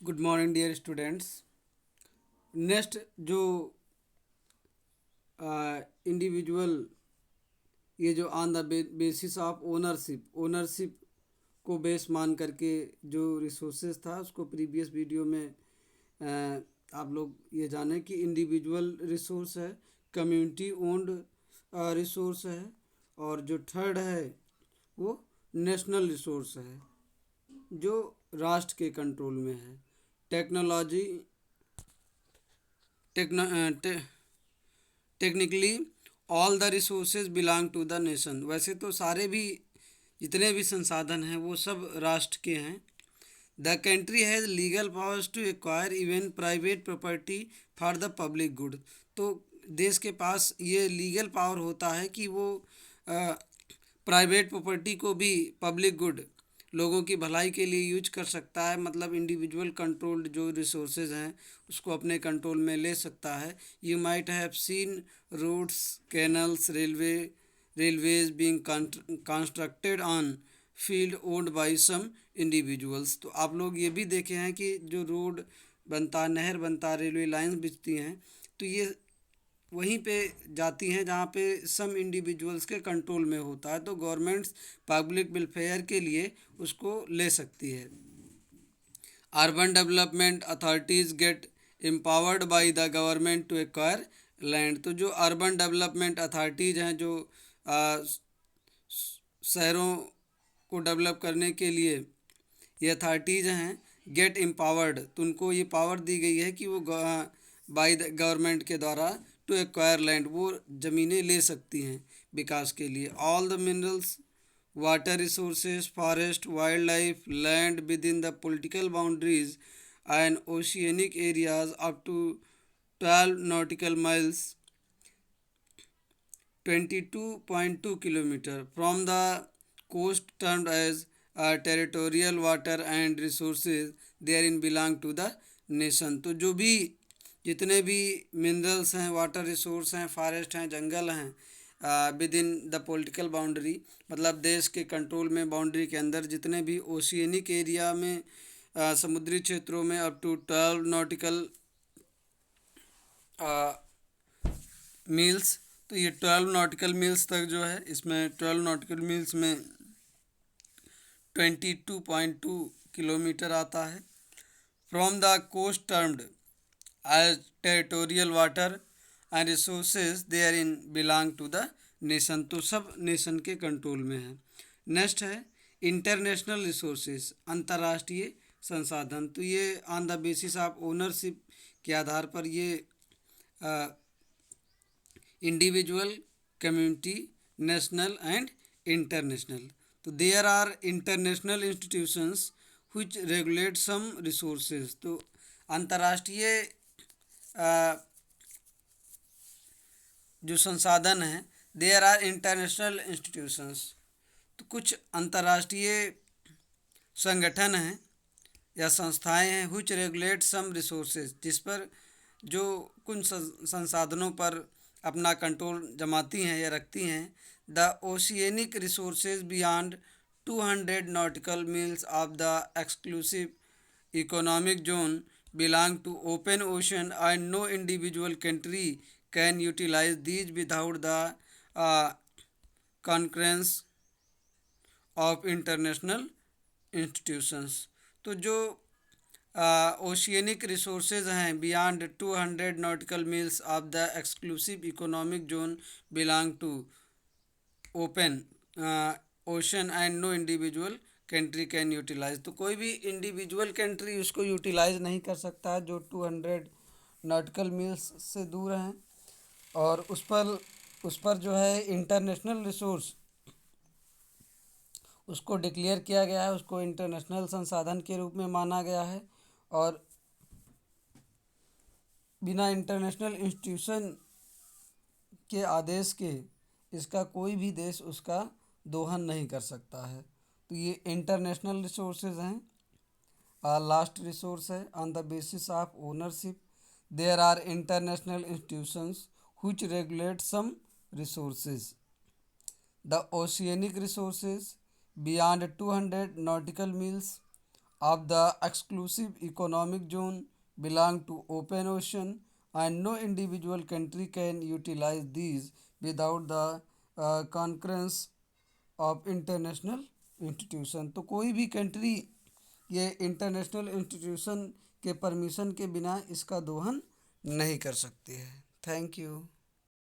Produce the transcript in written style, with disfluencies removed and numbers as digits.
Good morning dear students. Next जो individual ये जो on the basis of ownership को बेस मान करके जो रिसोर्सेज था उसको प्रीवियस वीडियो में आप लोग ये जाने कि इंडिविजुअल रिसोर्स है, कम्युनिटी ओन्ड रिसोर्स है, और जो थर्ड है वो नेशनल रिसोर्स है जो राष्ट्र के कंट्रोल में है। Technology technically all the resources belong to the nation. वैसे तो सारे भी जितने भी संसाधन हैं वो सब राष्ट्र के हैं। The country has legal powers to acquire even private property for the public good. तो देश के पास ये लीगल पावर होता है कि वो प्राइवेट प्रॉपर्टी को भी पब्लिक गुड लोगों की भलाई के लिए यूज कर सकता है। मतलब इंडिविजुअल कंट्रोल्ड जो रिसोर्सेज हैं उसको अपने कंट्रोल में ले सकता है। You might have seen roads, canals, railways being constructed on field owned by some individuals. तो आप लोग ये भी देखे हैं कि जो रोड बनता, नहर बनता, रेलवे लाइंस बिछती हैं, तो ये वहीं पे जाती हैं जहाँ पे सम इंडिविजुअल्स के कंट्रोल में होता है। तो गवर्नमेंट्स पब्लिक वेलफेयर के लिए उसको ले सकती है। Urban development authorities get empowered by the government to acquire land. तो जो अर्बन डेवलपमेंट अथॉरिटीज़ हैं, जो शहरों को डेवलप करने के लिए ये अथॉरिटीज़ हैं, गेट एम्पावर्ड, तो उनको ये पावर दी गई है कि वो बाय द गवर्नमेंट के द्वारा टू एक्वायर लैंड, वो ज़मीनें ले सकती हैं विकास के लिए। All the minerals, water resources, forest, wildlife, land within the political boundaries and oceanic areas up to 12 nautical miles 22.2 kilometer from the coast termed as territorial water and resources therein belong to the nation। तो जो भी जितने भी minerals हैं, water resource हैं, forest हैं, जंगल हैं with in the political boundary, मतलब देश के कंट्रोल में, बाउंड्री के अंदर जितने भी ओशियनिक एरिया में समुद्री क्षेत्रों में अप टू 12 नॉटिकल मील्स, तो ये 12 नॉटिकल मील्स तक जो है, इसमें 12 नॉटिकल मील्स में 22.2 किलोमीटर आता है। From the coast termed as territorial water and resources there in belong to the nation. तो सब नेशन के कंट्रोल में है। नेक्स्ट है इंटरनेशनल रिसोर्सेज, अंतर्राष्ट्रीय संसाधन। तो ये on the basis of ownership के आधार पर ये individual, community, national and international. तो there are international institutions which regulate some resources। तो अंतर्राष्ट्रीय जो संसाधन हैं, देयर आर इंटरनेशनल इंस्टीट्यूशंस, तो कुछ अंतर्राष्ट्रीय संगठन हैं या संस्थाएं हैं which regulate some resources, जिस पर जो कुछ संसाधनों पर अपना कंट्रोल जमाती हैं या रखती हैं। The oceanic resources beyond 200 nautical miles of the exclusive economic zone belong to open ocean and no individual country can utilize these without the concurrence of international institutions। तो जो ओशियनिक रिसोर्सेज हैं beyond 200 nautical miles of the exclusive economic zone belong to open ocean and no individual country can utilise. तो कोई भी individual country उसको utilise नहीं कर सकता है जो 200 नॉटिकल मील्स से दूर हैं। और उस पर जो है इंटरनेशनल रिसोर्स उसको डिक्लेयर किया गया है, उसको इंटरनेशनल संसाधन के रूप में माना गया है। और बिना इंटरनेशनल इंस्टीट्यूशन के आदेश के इसका कोई भी देश उसका दोहन नहीं कर सकता है। तो ये इंटरनेशनल रिसोर्सेज हैं। लास्ट रिसोर्स है on the basis of ownership there are international institutions which regulate some resources। The oceanic resources beyond 200 nautical miles of the exclusive economic zone belong to open ocean, and no individual country can utilize these without the concurrence of international institution. तो कोई भी country ये international institution के permission के बिना इसका दोहन नहीं कर सकती है। Thank you.